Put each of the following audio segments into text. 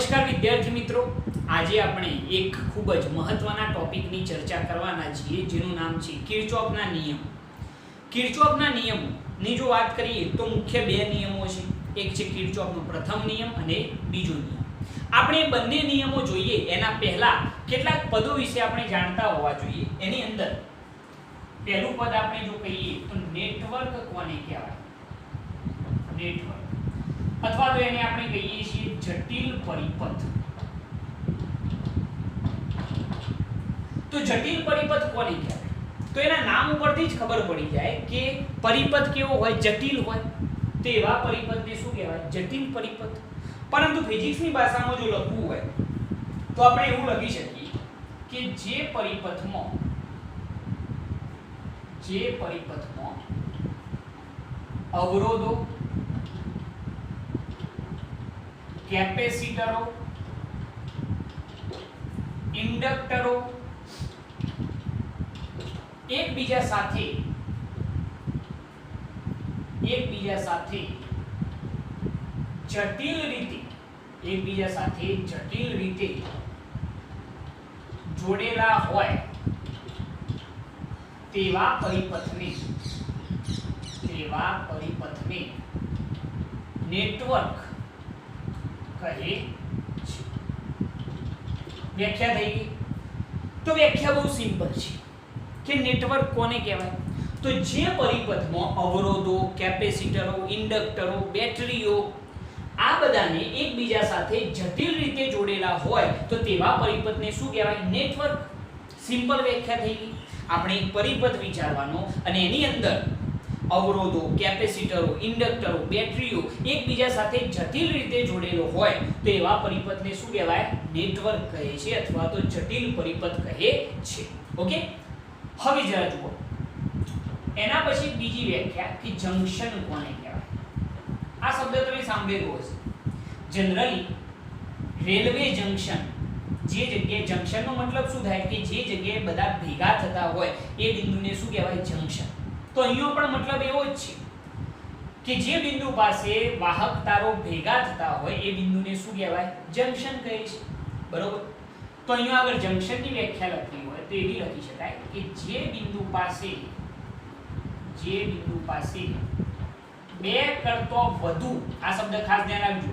નમસ્કાર વિદ્યાર્થી મિત્રો, આજે આપણે એક ખૂબ જ મહત્વના ટોપિકની ચર્ચા કરવાના છીએ જેનું નામ છે કિર્ચોફના નિયમ. કિર્ચોફના નિયમોની જો વાત કરીએ તો મુખ્ય બે નિયમો છે. એક છે કિર્ચોફનો પ્રથમ નિયમ અને બીજો નિયમ. આપણે બંને નિયમો જોઈએ એના પહેલા કેટલાક પદો વિશે આપણે જાણતા હોવા જોઈએ. એની અંદર પહેલું પદ આપણે જો કહીએ તો નેટવર્ક કોને કહેવાય? નેટવર્ક અથવા તો એને આપણે કહીએ છીએ જટિલ પરિપથ. તો જટિલ પરિપથ કોને કહેવાય? તો એના નામ ઉપરથી જ ખબર પડી જાય કે પરિપથ કેવો હોય, જટિલ હોય. તો એવા પરિપથને શું કહેવાય? જટિલ પરિપથ. પરંતુ ફિઝિક્સની ભાષામાં જો લખવું હોય તો આપણે એવું લખી શકીએ કે જે પરિપથમાં અવરોધો, કેપેસિટરો, ઇન્ડક્ટરો એકબીજા સાથે જટિલ રીતે જોડેલા હોય તેવા પરિપથને નેટવર્ક કહે છે. વ્યાખ્યા થઈ ગઈ. તો વ્યાખ્યા બહુ સિમ્પલ છે કે નેટવર્ક કોને કહેવાય? તો જે પરિપથમાં અવરોધો, કેપેસિટરો, ઇન્ડક્ટરો, બેટરીઓ આ બધાને એકબીજા સાથે જટિલ રીતે જોડેલા હોય તો તેવા પરિપથને શું કહેવાય? નેટવર્ક. સિમ્પલ વ્યાખ્યા થઈ ગઈ. આપણે એક પરિપથ વિચારવાનો અને એની અંદર અવરોધો, કેપેસિટરો, ઇન્ડક્ટરો, બેટરીઓ એકબીજા સાથે જટિલ રીતે જોડેલો હોય તો એવા પરિપથને શું કહેવાય? નેટવર્ક કહે છે અથવા તો જટિલ પરિપથ કહે છે. ઓકે, હવે જરા જુઓ. એના પછી બીજી વ્યાખ્યા કે જંક્શન કોને કહેવાય? આ શબ્દ તમે સાંભળેલો હશે. જનરલી રેલવે જંક્શન, જે જગ્યાએ જંક્શનનો મતલબ શું થાય કે જે જગ્યાએ બધા ભેગા થતા હોય એ બિંદુને શું કહેવાય? જંક્શન. તો અહીંયા પણ મતલબ એવો જ છે કે જે બિંદુ પાસે વાહક તારો ભેગા થતા હોય એ બિંદુને શું કહેવાય? જંક્શન કહે છે. બરોબર. તો અહીંયા આગળ જંક્શનની વ્યાખ્યા લખવી હોય તો એવી લખી શકાય કે જે બિંદુ પાસે બે કરતો વધુ, આ શબ્દ ખાસ ધ્યાન રાખજો,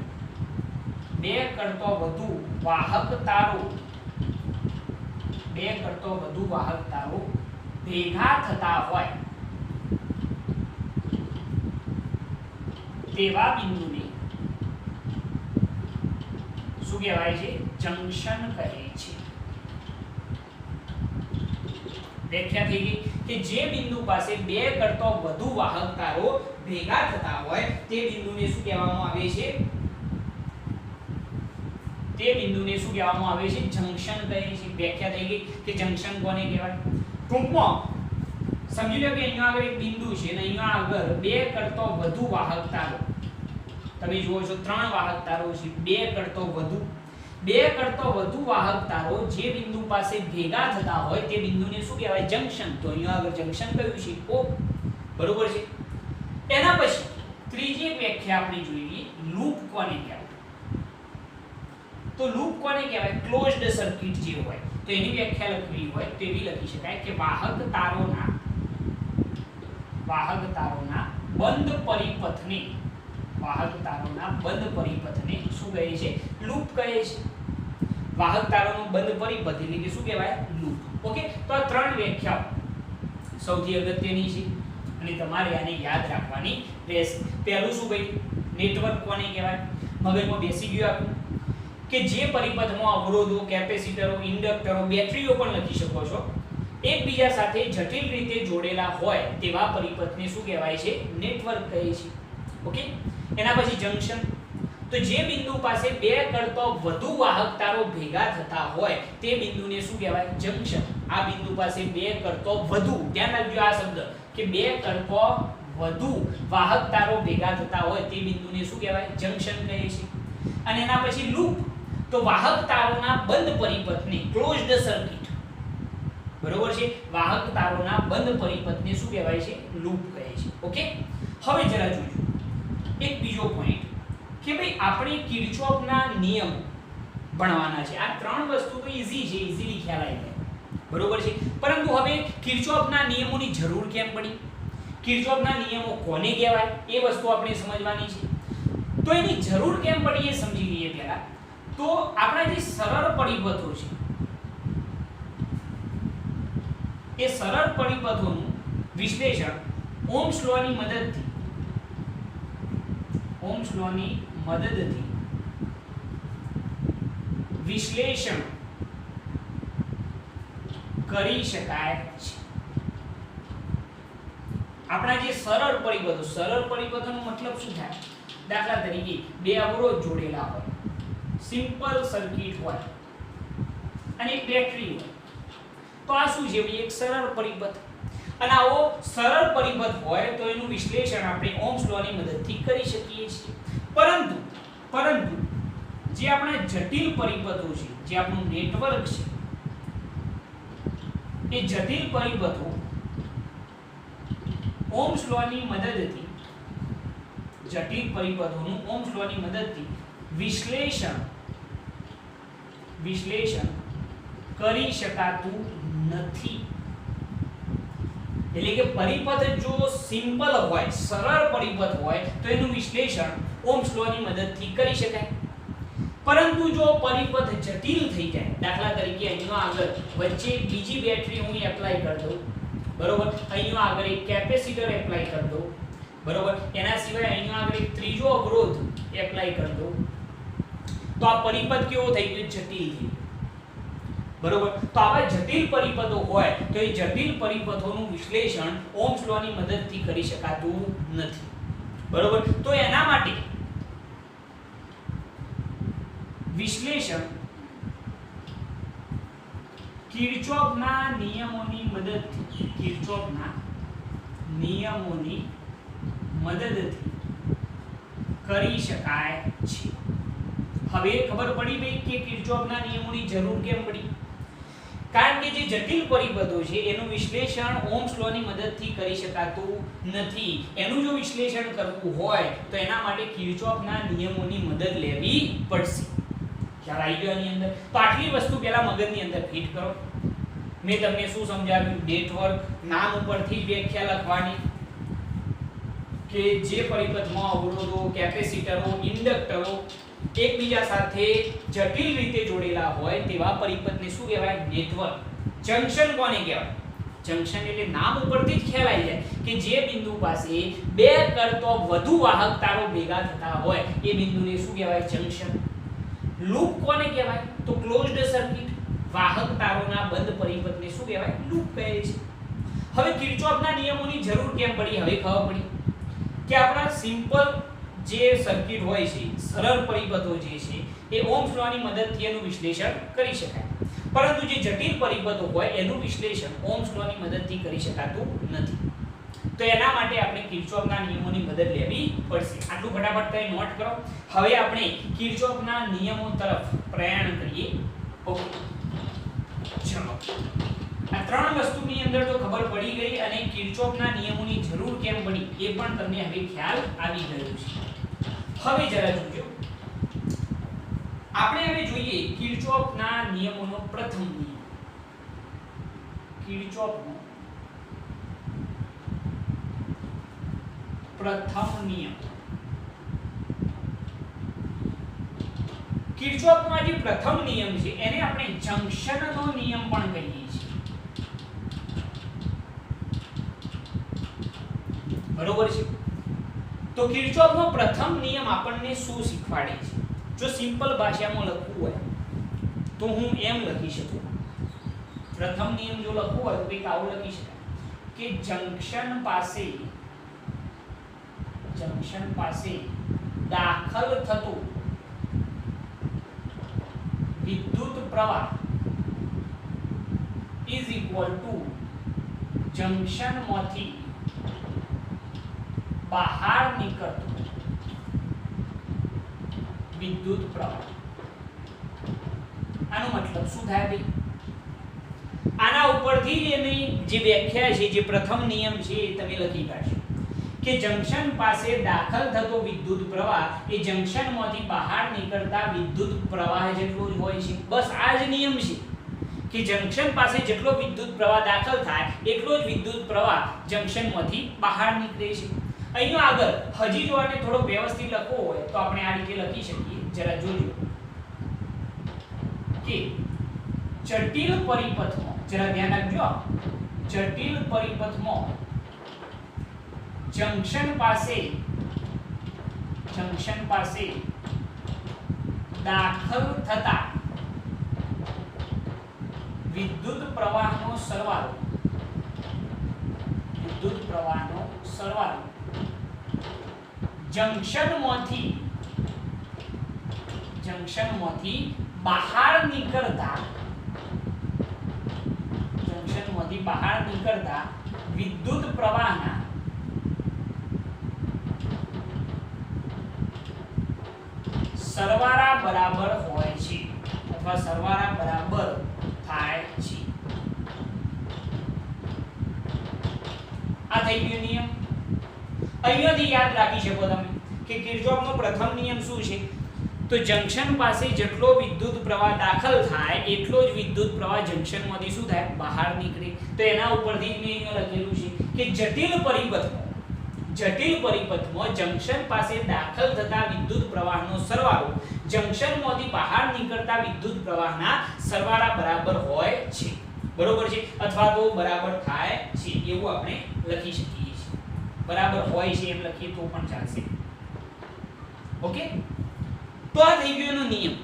બે કરતો વધુ વાહક તારો ભેગા થતા હોય તેવા બિંદુને શું કહેવાય છે? જંક્શન કહે છે. વ્યાખ્યા થઈ ગઈ કે જે બિંદુ પાસે બે કરતો વધુ વાહક તારો ભેગા થતા હોય તે બિંદુને શું કહેવામાં આવે છે? જંક્શન કહે છે. વ્યાખ્યા થઈ ગઈ કે જંક્શન કોને કહેવાય? ટૂંકમાં સમજી લો કે અહીંયા આગળ એક બિંદુ છે અને અહીંયા આગળ બે કરતો વધુ વાહક તારો, તમે જુઓ છો 3 વાહક તારો છે. બે કરતો વધુ વાહક તારો જે બિંદુ પાસે ભેગા થતા હોય તે બિંદુને શું કહેવાય? જંક્શન. તો અહીંયા આગળ જંક્શન કયું છે? ઓ. બરોબર છે. એના પછી ત્રીજી વ્યાખ્યા આપણે જોઈએ, લૂપ કોને કહેવાય? તો લૂપ કોને કહેવાય? ક્લોઝડ સર્કિટ જે હોય તો એની વ્યાખ્યા લખવી હોય તો એવી લખી શકાય કે વાહક તારોના બંધ પરિપથને શું કહે છે? લૂપ કહે છે. વાહક તારોનો બંધ પરિપથ એટલે કે શું કહેવાય? લૂપ. ઓકે, તો આ 3 વ્યાખ્યાઓ સૌથી અગત્યની છે અને તમારે આને યાદ રાખવાની રહેશે. પહેલું શું ભાઈ? નેટવર્ક કોને કહેવાય? મગજમાં બેસી ગયું આપણું કે જે પરિપથમાં અવરોધો, કેપેસિટરો, ઇન્ડક્ટરો, બેટરીઓ પણ લખી શકો છો એકબીજા સાથે જટિલ રીતે જોડેલા હોય તેવા પરિપથને શું કહેવાય છે? નેટવર્ક કહે છે. ઓકે, એના પછી જંક્શન. તો જે બિંદુ પાસે બે કરતો વધુ વાહક તારો ભેગા થતા હોય તે બિંદુને શું કહેવાય? જંક્શન. આ બિંદુ પાસે બે કરતો વધુ, ધ્યાન રાખજો આ શબ્દ કે બે કરતો વધુ વાહક તારો ભેગા થતા હોય તે બિંદુને શું કહેવાય? જંક્શન કહે છે. અને એના પછી લૂપ. તો વાહક તારોના બંધ પરિપથને ક્લોઝડ સર્કિટ. બરોબર છે. વાહક તારોના બંધ પરિપથને શું કહેવાય છે? લૂપ કહે છે. ઓકે, હવે જરા જોજો એક બીજો પોઈન્ટ કે ભાઈ આપણે કિર્ચોફના નિયમ ભણવાના છે. આ ત્રણ વસ્તુ તો ઈઝી છે, ઈઝીલી ખ્યાલ આવી જાય, બરોબર છે. પરંતુ હવે કિર્ચોફના નિયમોની જરૂર કેમ પડી, કિર્ચોફના નિયમો કોને કહેવાય એ વસ્તુ આપણે સમજવાની છે. તો એની જરૂર કેમ પડી એ સમજી લઈએ પહેલા. તો આપણા જે સરળ પરિપથો છે એ સરળ પરિપથોનું વિશ્લેષણ ઓહ્મ્સ લોની મદદથી વિશ્લેષણ કરી શકાય છે. આપણા જે સરળ પરિપથોનો મતલબ શું થાય? દાખલા તરીકે બે અવરોધ જોડેલા હોય, સિમ્પલ સર્કિટ હોય અને એક બેટરી હોય, તો આ શું છે? એક સરળ પરિપથ. અને આવો સરળ પરિપથ હોય તો એનું વિશ્લેષણ આપણે ઓહ્મ્સ લોની મદદથી કરી શકીએ છીએ. પરંતુ જે આપણા જટિલ પરિપથો છે, જે આપણું નેટવર્ક છે, એ જટિલ પરિપથો ઓહ્મ્સ લોની મદદથી, જટિલ પરિપથોનું ઓહ્મ્સ લોની મદદથી વિશ્લેષણ કરી શકાતું નથી. એટલે કે પરિપથ જો સિમ્પલ હોય, સરળ પરિપથ હોય તો એનું વિશ્લેષણ ઓહ્મ્સ લોની મદદથી કરી શકાય. પરંતુ જો પરિપથ જટિલ થઈ જાય, દાખલા તરીકે અહીંયા આગળ વચ્ચે બીજી બેટરી હું એપ્લાય કરી દઉં, બરોબર, અહીંયા આગળ એક કેપેસિટર એપ્લાય કરી દઉં, બરોબર, એના સિવાય અહીંયા આગળ એક ત્રીજો અવરોધ એપ્લાય કરી દઉં, તો આ પરિપથ કેવો થઈ ગયો? જટિલ થઈ ગયો, બરોબર. તો આવા જટિલ પરિપથો હોય તો એ જટિલ પરિપથોનું વિશ્લેષણ ઓહ્મ્સ લોની મદદથી કરી શકાતું નથી, બરોબર. તો એના માટે વિશ્લેષણ કિર્ચોફના નિયમોની મદદથી કરી શકાય છે. હવે ખબર પડી ભાઈ કે કિર્ચોફના નિયમોની જરૂર કેમ પડી? કારણ કે જે જટિલ પરિપથો છે એનું વિશ્લેષણ ઓહ્મ્સ લોની મદદથી કરી શકાતું નથી. એનું જો વિશ્લેષણ કરવું હોય તો એના માટે કિર્ચોફના નિયમોની મદદ લેવી પડશે. ખ્યાલ આવી ગયો આની અંદર? તો આટલી વસ્તુ પહેલા મગજની અંદર ફિટ કરો. મેં તમને શું સમજાવ્યું? નેટવર્ક નામ ઉપરથી વ્યાખ્યા લખવાની કે જે પરિપથમાં અવરોધો, કેપેસિટરો, ઇન્ડક્ટરો એકબીજા સાથે જટિલ રીતે જોડેલા હોય તેવા પરિપથને શું કહેવાય? નેટવર્ક. જંક્શન કોને કહેવાય? જંક્શન એટલે નામ ઉપરથી જ ખ્યાલ આવી જાય કે જે બિંદુ પાસે બે કરતાં વધુ વાહક તારો ભેગા થતા હોય એ બિંદુને શું કહેવાય? જંક્શન. લૂપ કોને કહેવાય? તો ક્લોઝડ સર્કિટ. વાહક તારોના બંધ પરિપથને શું કહેવાય? લૂપ કહે છે. હવે કિર્ચોફના નિયમોની જરૂર કેમ પડી? હવે ખબર પડી કે આપણા સિમ્પલ જે સર્કિટ હોય છે, સરળ પરિપથો જે છે એ ઓહ્મ્સ લોની મદદથી એનું વિશ્લેષણ કરી શકાય. પરંતુ જે જટિલ પરિપથો હોય એનું વિશ્લેષણ ઓહ્મ્સ લોની મદદથી કરી શકાતું નથી. તો એના માટે આપણે કિર્ચોફના નિયમોની મદદ લેવી પડશે. આટલું ફટાફટ કરી નોટ કરો. હવે આપણે કિર્ચોફના નિયમો તરફ પ્રયાણ કરીએ. ઓકે, ચલો. આ ત્રણ વસ્તુની અંદર તો ખબર પડી ગઈ અને કિર્ચોફના નિયમોની જરૂર કેમ પડી એ પણ તમને હવે ખ્યાલ આવી ગયો છે. હવે જરા જોજો, આપણે હવે જોઈએ કિર્ચોફના નિયમોનો પ્રથમ નિયમ. કિર્ચોફનો પ્રથમ નિયમ. કિર્ચોફનો જે પ્રથમ નિયમ છે એને આપણે જંક્શનનો નિયમ પણ કહીએ છીએ, બરોબર છે. તો કિર્ચોફનો પ્રથમ નિયમ આપણને શું શીખવાડે છે? જો સિમ્પલ ભાષામાં લખવું હોય તો હું એમ લખી શકું. પ્રથમ નિયમ જો લખવું હોય તો કંઈક આવું લખી શકાય કે જંક્શન પાસે દાખલ થતો વિદ્યુત પ્રવાહ ઇઝ ઇક્વલ ટુ જંક્શનમાંથી બહાર નીકળતો વિદ્યુત પ્રવાહ. આનો મતલબ શું થાય ભાઈ? આના ઉપરથી એની જે વ્યાખ્યા છે, જે પ્રથમ નિયમ છે એ તમે લખી કાઢશો કે જંક્શન પાસે દાખલ થતો વિદ્યુત પ્રવાહ એ જંક્શનમાંથી બહાર નીકળતા વિદ્યુત પ્રવાહ જેટલો જ હોય છે. બસ આ જ નિયમ છે કે જંક્શન પાસે જેટલો વિદ્યુત પ્રવાહ દાખલ થાય એટલો જ વિદ્યુત પ્રવાહ જંક્શનમાંથી બહાર નીકળે છે. અહીંનો આગળ હજી જો આને થોડો વ્યવસ્થિત લખવો હોય તો આપણે આ રીતે લખી શકીએ. જરા જોજો કે જટિલ પરિપથમાં, જરા ધ્યાન રાખજો, જટિલ પરિપથમાં જંક્શન પાસે દાખલ થતા વિદ્યુત પ્રવાહનો સરવાળો જંક્શનમાંથી બહાર નીકળતા વિદ્યુત પ્રવાહના સરવાળા બરાબર હોય છે અથવા સરવાળા બરાબર થાય છે. આ થઈ ગયો નિયમ. અહીંયાથી યાદ રાખી શકો તમે કે કિર્ચોફનો પ્રથમ નિયમ શું છે? તો જંક્શન પાસે જેટલો વિદ્યુત પ્રવાહ દાખલ થાય એટલો જ વિદ્યુત પ્રવાહ જંક્શનમાંથી શું થાય? બહાર નીકળે. તો એના ઉપરથી મેં અહીંયા લખેલું છે કે જટિલ પરિપથમાં જંક્શન પાસે દાખલ થતા વિદ્યુત પ્રવાહનો સરવાળો જંક્શનમાંથી બહાર નીકળતા વિદ્યુત પ્રવાહના સરવાળા બરાબર હોય છે. બરોબર છે? અથવા તો બરાબર થાય છે એવું આપણે લખી શકીએ છીએ. બરાબર હોય છે એમ લખીએ તો પણ ચાલશે. ઓકે, તો આ થઈ ગયો એનો નિયમ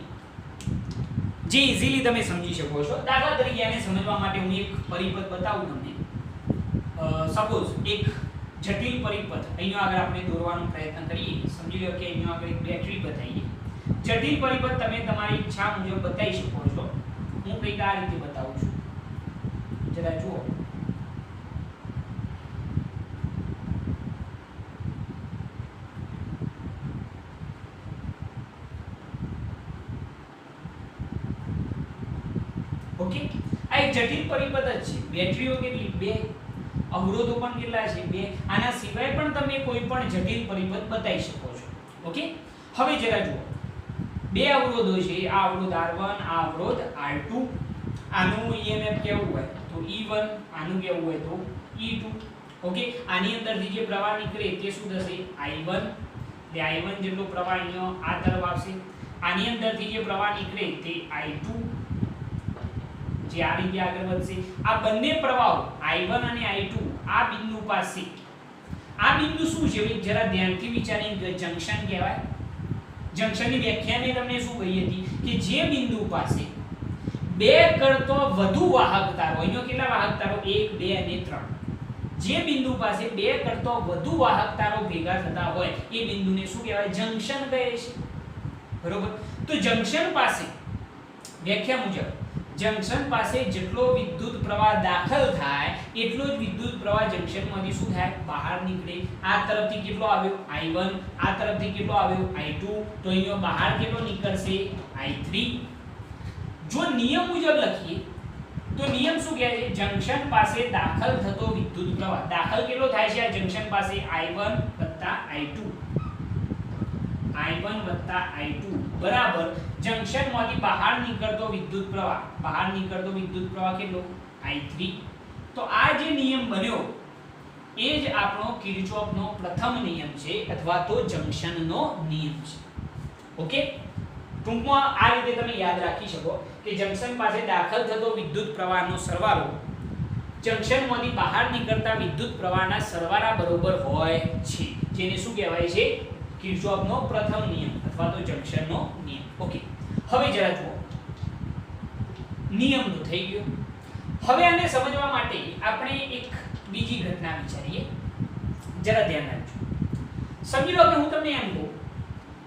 જે ઈઝીલી તમે સમજી શકો છો. દાખલા તરીકે આને સમજવા માટે હું એક પરિપથ બતાવું તમને. સપોઝ એક જટિલ પરિપથ અહીંયા આગળ આપણે દોરવાનો પ્રયત્ન કરીએ. સમજી લો કે અહીંયા આગળ એક બેટરી બતાવીએ. જટિલ પરિપથ તમે તમારી ઈચ્છા મુજબ બતાવી શકો છો. હું કંઈક આ રીતે બતાવું છું. જરા જુઓ. ઓકે, આ એક જટિલ પરિપથ જ છે. બેટરીઓ કેટલી? 2. અવરોધો પણ કેટલા છે? 2. આના સિવાય પણ તમે કોઈ પણ જટિલ પરિપથ બતાવી શકો છો. ઓકે, હવે જરા જુઓ. 2 અવરોધો છે. આ અવરોધ R1, આ અવરોધ R2. આનું EMF કેવું હોય તો E1, આનું કેવું હોય તો E2. ઓકે, આની અંદરથી જે પ્રવાહ નીકળે તે શું થશે? I1. એટલે I1 જેટલો પ્રવાહ અહીંયા આ તરફ આવશે. આની અંદરથી જે પ્રવાહ નીકળે તે I2 જે આ રીતે આગળ વધશે. આ બંને પ્રવાહો I1 અને I2 આ બિંદુ પાસે, આ બિંદુ શું છે? જરા ધ્યાનથી વિચારીને જંક્શન કહેવાય. જંક્શનની વ્યાખ્યા મેં તમને શું કહી હતી કે જે બિંદુ પાસે 2 કરતો વધુ વાહક તારો, અહીંયા કેટલા વાહક તારો? 1, 2 અને 3. જે બિંદુ પાસે 2 કરતો વધુ વાહક તારો ભેગા થતા હોય એ બિંદુને શું કહેવાય? જંક્શન કહે છે. બરોબર? તો જંક્શન પાસે વ્યાખ્યા મુજબ જંક્શન પાસે જેટલો વિદ્યુત પ્રવાહ દાખલ થાય એટલો જ વિદ્યુત પ્રવાહ જંક્શનમાંથી શું થાય? બહાર નીકળે. આ તરફથી કેટલો આવ્યો? I1. આ તરફથી કેટલો આવ્યો? I2. તો અહીંયા બહાર કેટલો નીકળશે? I3. જો નિયમ મુજબ લખીએ તો નિયમ શું કહે છે? જંક્શન પાસે દાખલ થતો વિદ્યુત પ્રવાહ દાખલ કેટલો થાય છે? આ જંક્શન પાસે I1 I2. I1 I2 બરાબર જંક્શનમાંથી બહાર નીકળતો વિદ્યુત પ્રવાહ કેટલો? I3. તો આ જે નિયમ બન્યો એ જ આપણો કિર્ચોફનો પ્રથમ નિયમ છે અથવા તો જંક્શનનો નિયમ છે. ઓકે, ટૂંકમાં આ રીતે તમે યાદ રાખી શકો કે જંક્શન પાસે દાખલ થતો વિદ્યુત પ્રવાહનો સરવાળો જંક્શનમાંથી બહાર નીકળતા વિદ્યુત પ્રવાહના સરવાળા બરોબર હોય છે, જેને શું કહેવાય છે? કિર્ચોફનો પ્રથમ નિયમ અથવા તો જંક્શનનો નિયમ. ઓકે, હવે જરા જુઓ. નિયમ તો થઈ ગયો. હવે આને સમજવા માટે આપણે એક બીજી ઘટના વિચારીએ. જરા ધ્યાન રાખજો. સમજી લો કે હું તમને એમ કહું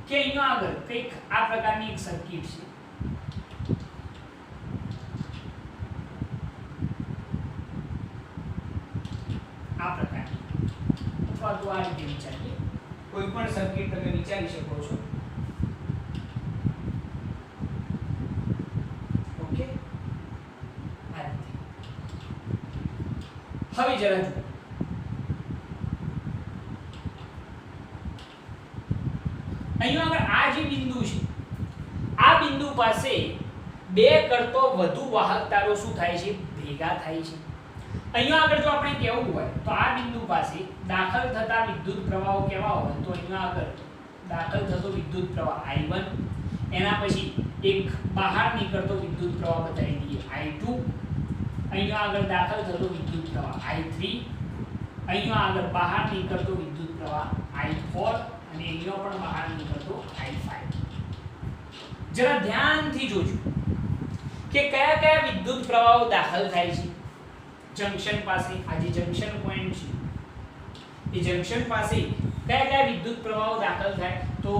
કે અહીંયા આગળ કંઈક આ પ્રકારની એક સર્કિટ છે. આ પ્રકારની અથવા તો આ રીતે વિચારીએ. કોઈ પણ સર્કિટ તમે વિચારી શકો છો. ઓકે, આ રીતે. હવે જરા જુઓ. અહીંયા આગળ આ જે બિંદુ છે, આ બિંદુ પાસે બે કરતો વધુ વાહક તારો શું થાય છે? ભેગા થાય છે. અહીંયા આગળ જો આપણે કહેવું હોય તો આ બિંદુ પાસે દાખલ થતા વિદ્યુત પ્રવાહો કેવા હોય? તો અહીંયા આગળ દાખલ થતો વિદ્યુત પ્રવાહ I1, એના પછી એક બહાર નીકળતો વિદ્યુત પ્રવાહ બતાવી દઈએ I2, અહીંયા આગળ દાખલ થતો વિદ્યુત પ્રવાહ I3, અહીંયા આગળ બહાર નીકળતો વિદ્યુત પ્રવાહ I4 અને અહીંયા પણ બહાર નીકળતો I5. જરા ધ્યાનથી જોજો કે કયા કયા વિદ્યુત પ્રવાહો દાખલ થાય છે જંક્શન પાસે. આ જે જંક્શન પોઈન્ટ છે એ જંક્શન પાસે કયા કયા વિદ્યુત પ્રવાહો દાખલ થાય? તો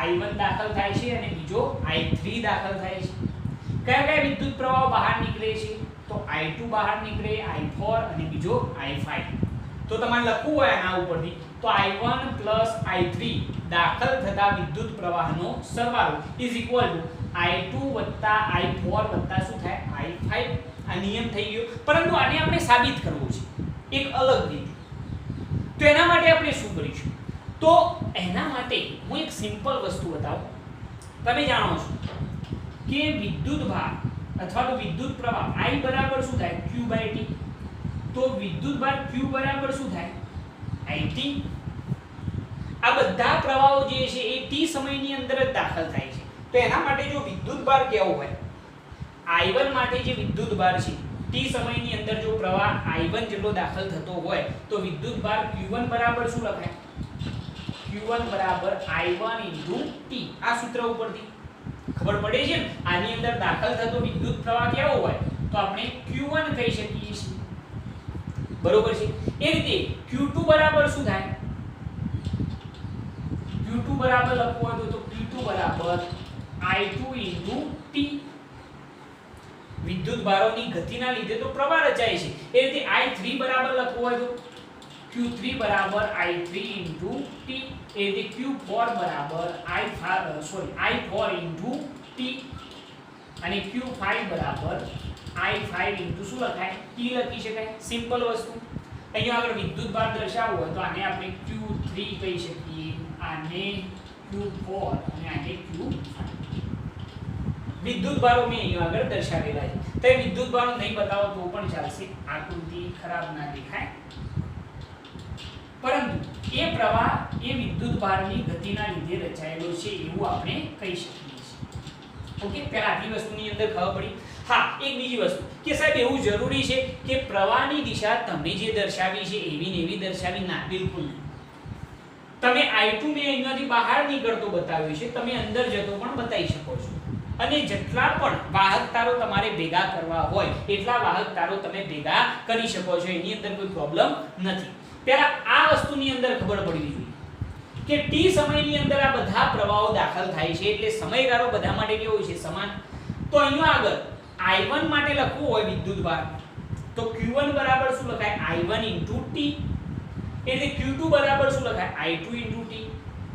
I1 દાખલ થાય છે અને બીજો I3 દાખલ થાય છે. કયા કયા વિદ્યુત પ્રવાહો બહાર નીકળે છે? તો I2 બહાર નીકળે, I4 અને બીજો I5. તો તમારે લખવું હોય આના ઉપરથી તો I1 I3 દાખલ થતા વિદ્યુત પ્રવાહનો સરવાળો is equal to I2 I4 શું થાય? I5. આ નિયમ થઈ ગયો. પરંતુ આને આપણે સાબિત કરવું છે એક અલગ રીતે. તો એના માટે આપણે શું કરીશું? તો એના માટે હું એક સિમ્પલ વસ્તુ બતાવું. તમે જાણો છો કે વિદ્યુત ભાર અથવા તો વિદ્યુત પ્રવાહ I બરાબર શું થાય? Q/T. તો વિદ્યુત ભાર Q બરાબર શું થાય? IT. આ બધા પ્રવાહો જે છે એ t સમયની અંદર જ દાખલ થાય છે. તો એના માટે જો વિદ્યુત ભાર કેવો હોય, I1 માટે જે વિદ્યુત ભાર છે t સમયની અંદર જો પ્રવાહ I1 જેટલો દાખલ થતો હોય તો વિદ્યુત ભાર Q1 બરાબર શું લખાય? Q1 બરાબર I1 * T. આ સૂત્ર ઉપરથી ખબર પડે છે ને. આની અંદર દાખલ થતો વિદ્યુત પ્રવાહ કેવો હોય તો આપણે Q1 કહી શકીએ છીએ. બરોબર છે. એ રીતે Q2 બરાબર શું થાય? Q2 બરાબર લખવું હોય તો Q2 બરાબર I2 * T. વિદ્યુત ભારોની ગતિના લીધે તો પ્રવાહ રચાય છે. એ રીતે I3 બરાબર લખવું હોય તો Q3 બરાબર I3 * T. એ રીતે Q4 બરાબર I4 * T અને Q5 બરાબર I5 * શું લખાય? T લખી શકાય. સિમ્પલ વસ્તુ. અહીંયા આગળ વિદ્યુત ભાર દર્શાવવો હોય તો આને આપણે Q3 કહી શકીએ, આને Q4 અને આને Q5. વિદ્યુત ભારો મેં અહીંયા આગળ દર્શાવેલા છે. તો વિદ્યુત ભારો નહીં બતાવો તો પણ ચાલશે, આકૃતિ ખરાબ ના દેખાય. પરંતુ એ પ્રવાહ એ વિદ્યુત ભારની ગતિના લીધે રચાયેલો છે એવું આપણે કહી શકીએ છીએ. ઓકે, પહેલા આટલી વસ્તુની અંદર ખબર પડી. હા, એક બીજી વસ્તુ કે સાહેબ એવું જરૂરી છે કે પ્રવાહની દિશા તમે જે દર્શાવી છે એવી ને એવી દર્શાવી? ના, બિલકુલ નહીં. તમે I2 ને અહીંયાથી બહાર નીકળતો બતાવ્યો છે, તમે અંદર જતો પણ બતાવી શકો છો. અને જેટલા પણ વાહક તારો તમારે ભેગા કરવા હોય એટલા વાહક તારો તમે ભેગા કરી શકો છો. એની અંદર કોઈ પ્રોબ્લેમ નથી. પહેલા આ વસ્તુની અંદર ખબર પડવી જોઈએ કે t સમયની અંદર આ બધા પ્રવાહો દાખલ થાય છે એટલે સમયગાળો બધા માટે કેવો છે? સમાન. તો અહીંયા આગળ I1 માટે લખવું હોય વિદ્યુત ભાર તો Q1 બરાબર શું લખાય? I1 * T. એટલે Q2 બરાબર શું લખાય? I2 * T.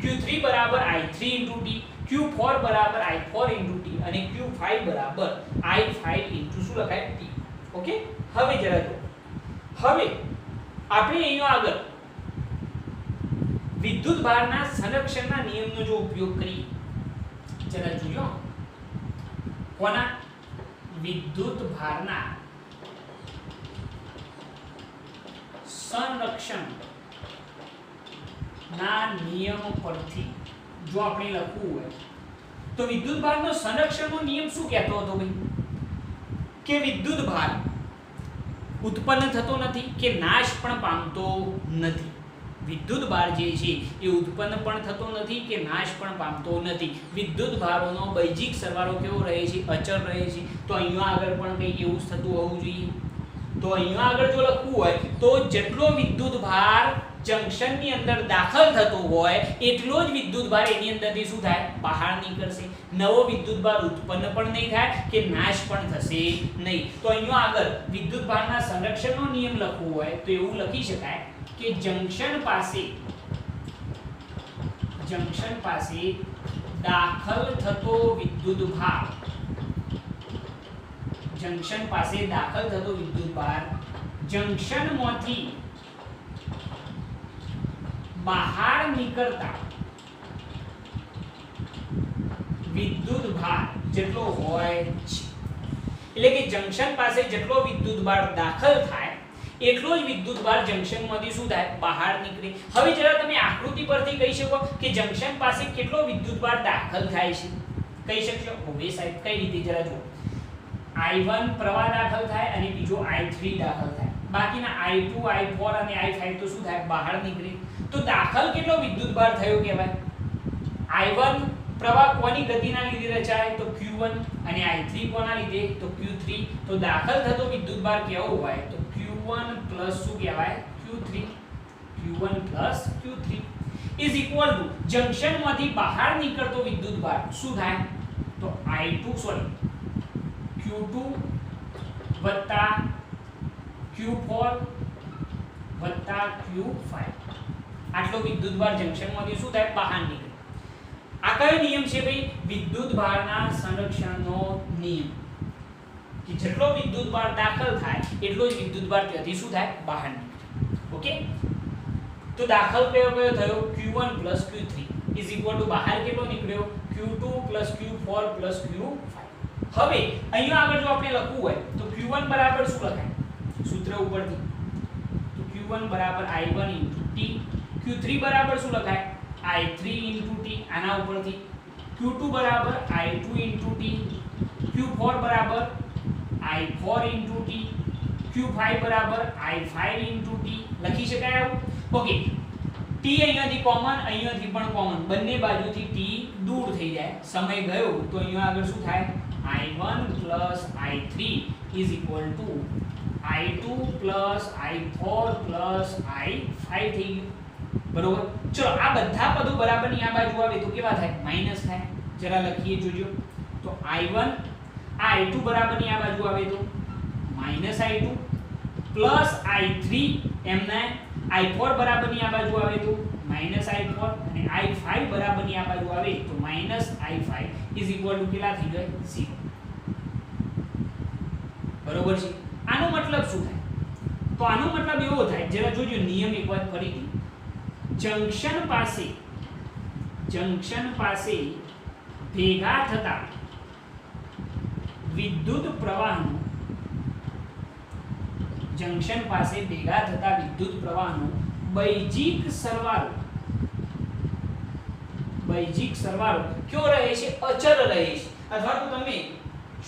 Q3 બરાબર I3 * T. Q4 બરાબર I4 * T અને Q5 બરાબર I5 * શું લખાય? T. ઓકે, હવે જરા જો. હવે આપણે અહીંયા આગળ વિદ્યુત ભારના સંરક્ષણના નિયમનો જો ઉપયોગ કરીએ, જરા જોજો. કોના? વિદ્યુત ભારના સંરક્ષણના નિયમ પરથી જો આપણે લખવું હોય તો વિદ્યુત ભારનો સંરક્ષણનો નિયમ શું કહેતો હતો ભાઈ? કે વિદ્યુત ભાર ઉત્પન્ન થતો નથી કે નાશ પણ પામતો નથી. વિદ્યુત ભાર જે છે એ ઉત્પન્ન પણ થતો નથી કે નાશ પણ પામતો નથી. વિદ્યુત ભારોનો બૈજિક સરવાળો કેવો રહે છે? અચળ રહે છે. તો અહીંયા આગળ પણ કંઈક એવું જ થતું હોવું જોઈએ. તો અહીંયા આગળ જો લખવું હોય તો જેટલો વિદ્યુત ભાર જંક્શનની અંદર દાખલ થતો હોય એટલો જ વિદ્યુત ભાર એની અંદરથી શું થાય? બહાર નીકળશે. નવો વિદ્યુત ભાર ઉત્પન્ન પણ નહીં થાય કે નાશ પણ થશે નહીં. તો અહીંયા આગળ વિદ્યુત ભારના સંરક્ષણનો નિયમ લખવું હોય તો એવું લખી શકાય કે જંક્શન પાસે દાખલ થતો વિદ્યુત ભાર જંક્શનમાંથી બહાર નીકળતા વિદ્યુત ભાર જેટલો હોય છે, એટલે કે જંક્શન પાસે જેટલો વિદ્યુત ભાર દાખલ થાય એટલો જ વિદ્યુત ભાર જંક્શનમાંથી શું થાય બહાર નીકળે. હવે જરા તમે આકૃતિ પરથી કહી શકો કે જંક્શન પાસે કેટલો વિદ્યુત ભાર દાખલ થાય છે, કહી શકશો? હવે સાહેબ કઈ રીતે જરા જુઓ. I1 પ્રવાહ દાખલ થાય અને બીજો I3 દાખલ થાય, બાકીના I2 I4 અને I5 તો શું થાય બહાર નીકળે. તો દાખલ કેટલો વિદ્યુત ભાર થયો કહેવાય? I1 પ્રવાહ કોની ગતિના લીધે રચાય તો Q1 અને I3 કોના લીધે તો Q3. તો દાખલ થતો વિદ્યુત ભાર કેવો હોય તો Q1 શું કહેવાય Q3. Q1 Q3 is equal to જંક્શનમાંથી બહાર નીકળતો વિદ્યુત ભાર શું થાય તો Q2 વત્તા Q4 વત્તા Q5. આટલો વિદ્યુત ભાર જંક્શનમાંથી શું થાય બહાર નીકળે. આ કયો નિયમ છે ભાઈ? વિદ્યુત ભારના સંરક્ષણનો નિયમ, કે જેટલો વિદ્યુત ભાર દાખલ થાય એટલો જ વિદ્યુત ભાર ત્યાંથી શું થાય બહાર નીકળે. ઓકે, તો દાખલ કયો થયો Q1 Q3 is equal to બહાર કેટલો નીકળ્યો Q2 Q4 Q5. હવે અહીંયા આગળ જો આપણે લખવું હોય તો Q1 બરાબર શું લખાય સૂત્ર ઉપરથી તો Q1 બરાબર I1 * T. Q3 બરાબર શું લખાય I3 * T આના ઉપરથી. Q2 બરાબર I2 * T. Q4 બરાબર I4 * T. Q5 બરાબર I5 * T. લખી શકાય આવું? ઓકે, T અહીંયાથી કોમન, અહીંયાથી પણ કોમન, બંને બાજુથી T દૂર થઈ જાય, સમય ગયો તો અહીંયા આગળ શું થાય I1 + I3 is equal to I2 + I4 + I5 થઈ ગયું. બરોબર. ચલો આ બધા પદો બરાબરની આ બાજુ આવે તો કેવા થાય માઈનસ થાય. જરા લખીએ જોજો. તો I1 આ I2 બરાબરની આ બાજુ આવે તો -I2 + I3 એમને I4 બરાબરની આ બાજુ આવે તો -I4 અને I5 બરાબરની આ બાજુ આવે તો -I5 ઇઝ ઇક્વલ ટુ કેટલા થઈ જાય 0. બરોબર છે. આનો મતલબ શું થાય તો આનો મતલબ એવો થાય, જરા જોજો નિયમ એક વાર ફરીથી. જંક્શન પાસે ભેગા થતા વિદ્યુત પ્રવાહનો જંક્શન પાસે ભેગા થતા વિદ્યુત પ્રવાહનો બૈજિક સરવાળો કયો રહે છે અચળ રહે છે, અથવા તો તમે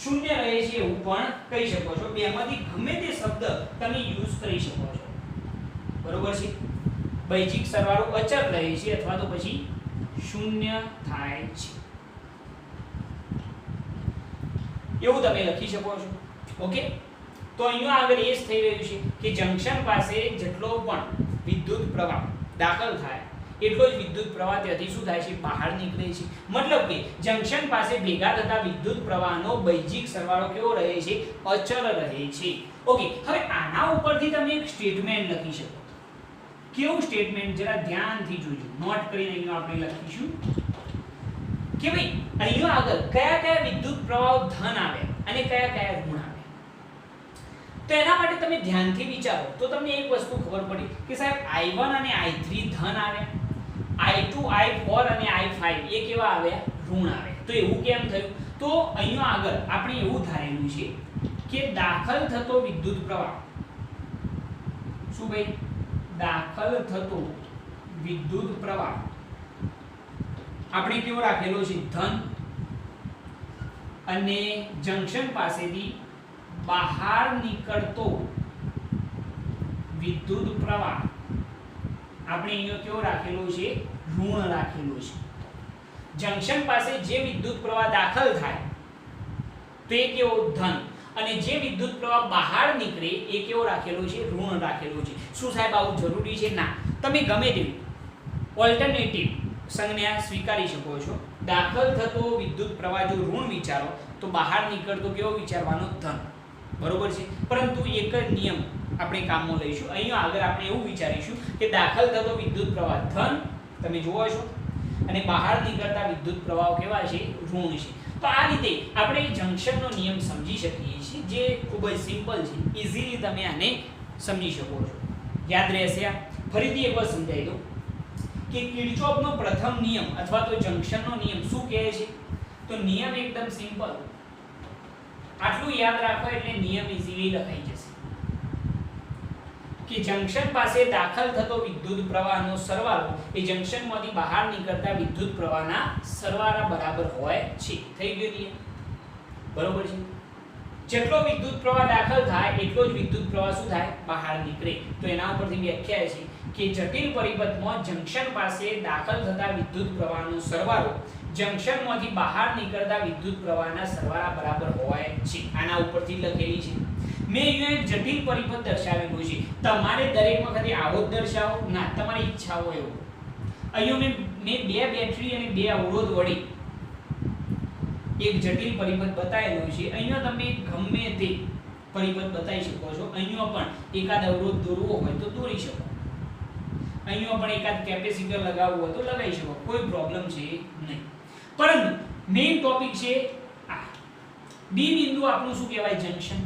શૂન્ય રહે છે એવું પણ કહી શકો છો. બેમાંથી ગમે તે શબ્દ તમે યુઝ કરી શકો છો. બરોબર છે. બૈજિક સરવાળો અચળ રહે છે અથવા તો પછી શૂન્ય થાય છે એવું તમે લખી શકો છો. ઓકે, તો અહીંયા આગળ એ જ થઈ રહ્યું છે કે જંક્શન પાસે જેટલો પણ વિદ્યુત પ્રવાહ દાખલ થાય એટલો જ વિદ્યુત પ્રવાહ ત્યાંથી શું થાય છે બહાર નીકળે છે. મતલબ કે જંક્શન પાસે ભેગા થતા વિદ્યુત પ્રવાહનો બૈજિક સરવાળો કેવો રહે છે અચળ રહે છે. ઓકે, હવે આના ઉપરથી તમે એક સ્ટેટમેન્ટ લખી શકો. કેવું સ્ટેટમેન્ટ જરા ધ્યાનથી જોજો, નોટ કરીને અહીંયા આપણે લખીશું કે ભાઈ અહીંયા આગળ કયા કયા વિદ્યુત પ્રવાહ ધન આવે અને કયા કયા ઋણ આવે. તો એના માટે તમે ધ્યાનથી વિચારો તો તમને એક વસ્તુ ખબર પડી કે સાહેબ I1 અને I3 ધન આવે, I2 I4 અને I5 એ કેવા આવ્યા ઋણ આવે. તો એવું કેમ થયું? તો અહીંયા આગળ આપણે એવું ધારેલું છે કે દાખલ થતો વિદ્યુત પ્રવાહ શું ભાઈ દાખલ થતો વિદ્યુત પ્રવાહ આપણે કેવો રાખેલો છે ધન, અને જંક્શન પાસેથી બહાર નીકળતો વિદ્યુત પ્રવાહ આપણે અહીંયા કેવો રાખેલો છે ઋણ રાખેલો છે. જંક્શન પાસે જે વિદ્યુત પ્રવાહ દાખલ થાય તે કેવો ધન, અને જે વિદ્યુત પ્રવાહ બહાર નીકળે એ કેવો રાખેલો છે ઋણ રાખેલો છે. શું સાહેબ આવું જરૂરી છે? ના, તમે ગમે તેવી ઓલ્ટરનેટિવ સંજ્ઞા સ્વીકારી શકો છો. દાખલ થતો વિદ્યુત પ્રવાહ જો ઋણ વિચારો તો બહાર નીકળતો કેવો વિચારવાનો ધન. બરોબર છે. પરંતુ એક જ નિયમ આપણે કામમાં લઈશું. અહીંયા આગળ આપણે એવું વિચારીશું કે દાખલ થતો વિદ્યુત પ્રવાહ ધન તમે જોવો છો અને બહાર નીકળતા વિદ્યુત પ્રવાહ કેવા છે ઋણ છે. તો આ રીતે આપણે જંક્શનનો નિયમ સમજી શકીએ છીએ, જે ખૂબ જ સિમ્પલ છે. ઈઝીલી તમે આને સમજી શકો છો. યાદ રહેશે. આ ફરીથી એકવાર સમજાવી દઉં કે કિર્ચોફનો પ્રથમ નિયમ અથવા તો જંક્શનનો નિયમ શું કહે છે? તો નિયમ એકદમ સિમ્પલ, આટલું યાદ રાખો એટલે નિયમ ઈઝીલી લખાઈ જશે કે જંક્શન પાસે દાખલ થતો વિદ્યુત પ્રવાહનો સરવાળો એ જંક્શનમાંથી બહાર નીકળતા વિદ્યુત પ્રવાહના સરવાળા બરાબર હોય છે. થઈ ગયું નિયમ? બરોબર છે. જેટલો વિદ્યુત પ્રવાહ દાખલ થાય એટલો જ વિદ્યુત પ્રવાહ શું થાય? બહાર નીકળે. તો એના ઉપરથી વ્યાખ્યા છે કે જટિલ પરિપથમાં જંક્શન પાસે દાખલ થતા વિદ્યુત પ્રવાહનો સરવાળો જંક્શનમાંથી બહાર નીકળતા વિદ્યુત પ્રવાહના સરવાળા બરાબર હોય છે. આના ઉપરથી લખેલી છે. મેં અહીંયા એક જટિલ પરિપથ દર્શાવેલું છે. તમારે દરેક વખતે આવો જ દર્શાવો ના, તમારી ઈચ્છા હોય એવું. અહીંયા મેં બે બેટરી અને બે અવરોધ વડે એક જટિલ પરિપથ બતાવેલું છે. અહીંયા તમે ગમે તે પરિપથ બતાવી શકો છો. અહીંયા પણ એકાદ અવરોધ દોરવો હોય તો દોરી શકો, અહીંયા પણ એકાદ કેપેસિટર લગાવવું હોય તો લગાવી શકો, કોઈ પ્રોબ્લેમ છે નહીં. પરંતુ મેઇન ટોપિક છે આ બી બિંદુ આપણું શું કહેવાય? જંક્શન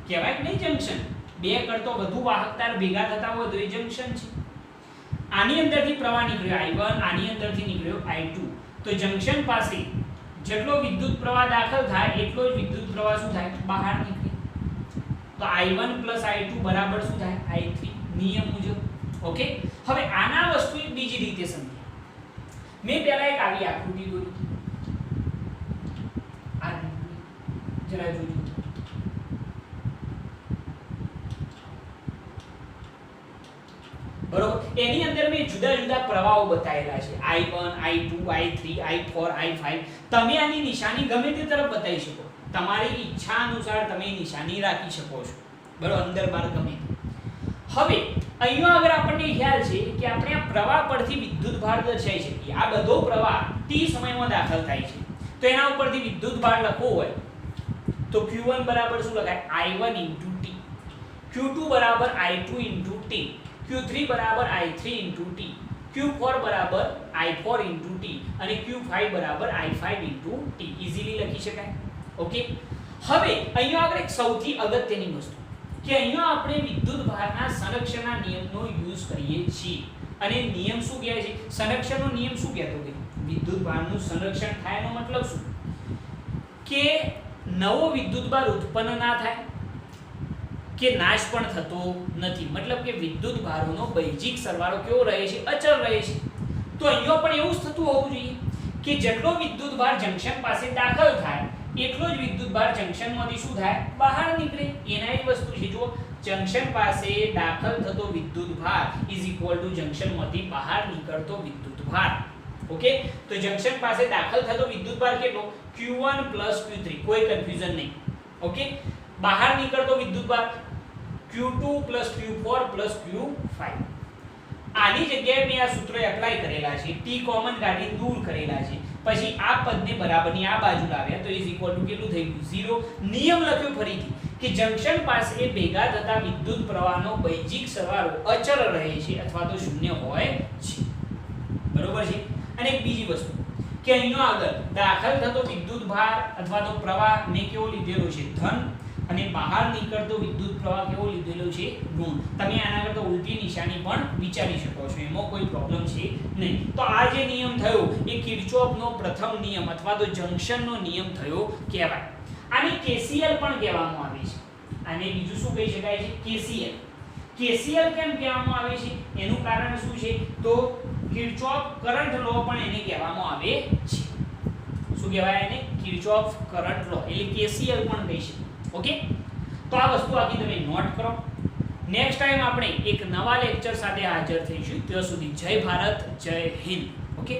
કહેવાય કે નહીં? જંક્શન. બે કરતો વધુ વાહક તાર ભેગા થતા હોય તો એ જંક્શન છે. આની અંદરથી પ્રવાહ નીકળ્યો I1, આની અંદરથી નીકળ્યો I2. તો જંક્શન પાસે જેટલો વિદ્યુત પ્રવાહ દાખલ થાય એટલો જ વિદ્યુત પ્રવાહ શું થાય? બહાર નીકળે. તો I1 I2 બરાબર શું થાય? I3 નિયમ મુજબ. ઓકે. હવે આના વસ્તુ એક બીજી રીતે સમજીએ. મેં પહેલા એક આવી આકૃતિ દોરી, આ જરા જોજો. બરોબર. એની અંદર મેં જુદા જુદા પ્રવાહો બતાવેલા છે, I1, I2, I3, I4, I5. તમે આની નિશાની ગમે તે તરફ બતાવી શકો, તમારી ઈચ્છા અનુસાર તમે નિશાની રાખી શકો છો. બરોબર, અંદર બહાર ગમે. હવે અહીંયા આગળ આપણને ખ્યાલ છે કે આપણે આ પ્રવાહ પરથી વિદ્યુત ભાર દર્શાવી શકીએ. આ બધો પ્રવાહ t સમયમાં દાખલ થાય છે. તો એના ઉપરથી વિદ્યુત ભાર લખવો હોય તો Q1 બરાબર શું લખાય? I1 * t, Q2 બરાબર I2 * t, Q3 બરાબર I3 * t, Q4 બરાબર I4 * t અને Q5 બરાબર I5 * t. ઈઝીલી લખી શકાય. ઓકે. હવે અહીંયા આગળ એક સૌથી અગત્યની વસ્તુ કે અહીંયા આપણે વિદ્યુત ભારના સંરક્ષણના નિયમનો યુઝ કરીએ છીએ. અને નિયમ શું કહે છે? સંરક્ષણનો નિયમ શું કહેતો કે વિદ્યુત ભારનું સંરક્ષણ થાય એનો મતલબ શું? કે નવો વિદ્યુત ભાર ઉત્પન્ન ના થાય કે નાશ પણ થતો નથી. મતલબ કે વિદ્યુત ભારોનો બૈજિક સરવાળો કેવો રહે છે? અચળ રહે છે. તો અહીંયા પણ એવું જ થતું હોવું જોઈએ કે જેટલો વિદ્યુત ભાર જંક્શન પાસે દાખલ થાય એટલો જ વિદ્યુત ભાર જંક્શનમાંથી શું થાય? બહાર નીકળે. એના જ વસ્તુ છે. જો જંક્શન પાસે દાખલ થતો વિદ્યુત ભાર જંક્શનમાંથી બહાર નીકળતો વિદ્યુત ભાર. ઓકે. તો જંક્શન પાસે દાખલ થતો વિદ્યુત ભાર કેટલો? Q1 + Q3. કોઈ કન્ફ્યુઝન નહીં. ઓકે. બહાર નીકળતો વિદ્યુત ભાર Q2 + Q4 + Q5. આની જગ્યાએ મેં આ સૂત્રો એપ્લાય કરેલા છે, t કોમન કાઢી દૂર કરેલા છે, પછી આ પદને બરાબરની આ બાજુ લાવ્યા તો કેટલું થઈ ગયું? 0. નિયમ લખ્યો ફરીથી કે જંક્શન પાસે ભેગા થતા વિદ્યુત પ્રવાહનો બૈજિક સરવાળો અચળ રહે છે અથવા તો શૂન્ય હોય છે. બરોબર છે. અને એક બીજી વસ્તુ કે અહીંયા આગળ દાખલ થતો વિદ્યુત ભાર અથવા તો પ્રવાહ મેં કેવો લીધેલો છે? ધન. અને બહાર નીકળતો વિદ્યુત પ્રવાહ કેવો લીધેલો છે? ઋણ. તમે આના કરતા ઉલટી નિશાની પણ વિચારી શકો છો, એમાં કોઈ પ્રોબ્લેમ છે નહીં. તો આ જે નિયમ થયો એ કિર્ચોફનો પ્રથમ નિયમ અથવા તો જંક્શનનો નિયમ થયો કહેવાય. આને KCL પણ કહેવામાં આવે છે. આને બીજું શું કહી શકાય છે? KCL. KCL કેમ કહેવામાં આવે છે? એનું કારણ શું છે? તો કિર્ચોફ કરંટ લો પણ એને કહેવામાં આવે છે. શું કહેવાય એને? કિર્ચોફ કરંટ લો એટલે KCL પણ કહી શકાય. ઓકે. તો આ વસ્તુ આખી તમે નોટ કરો. નેક્સ્ટ ટાઈમ આપણે એક નવા લેક્ચર સાથે હાજર થઈશું. ત્યાં સુધી જય ભારત, જય હિન્દ. ઓકે.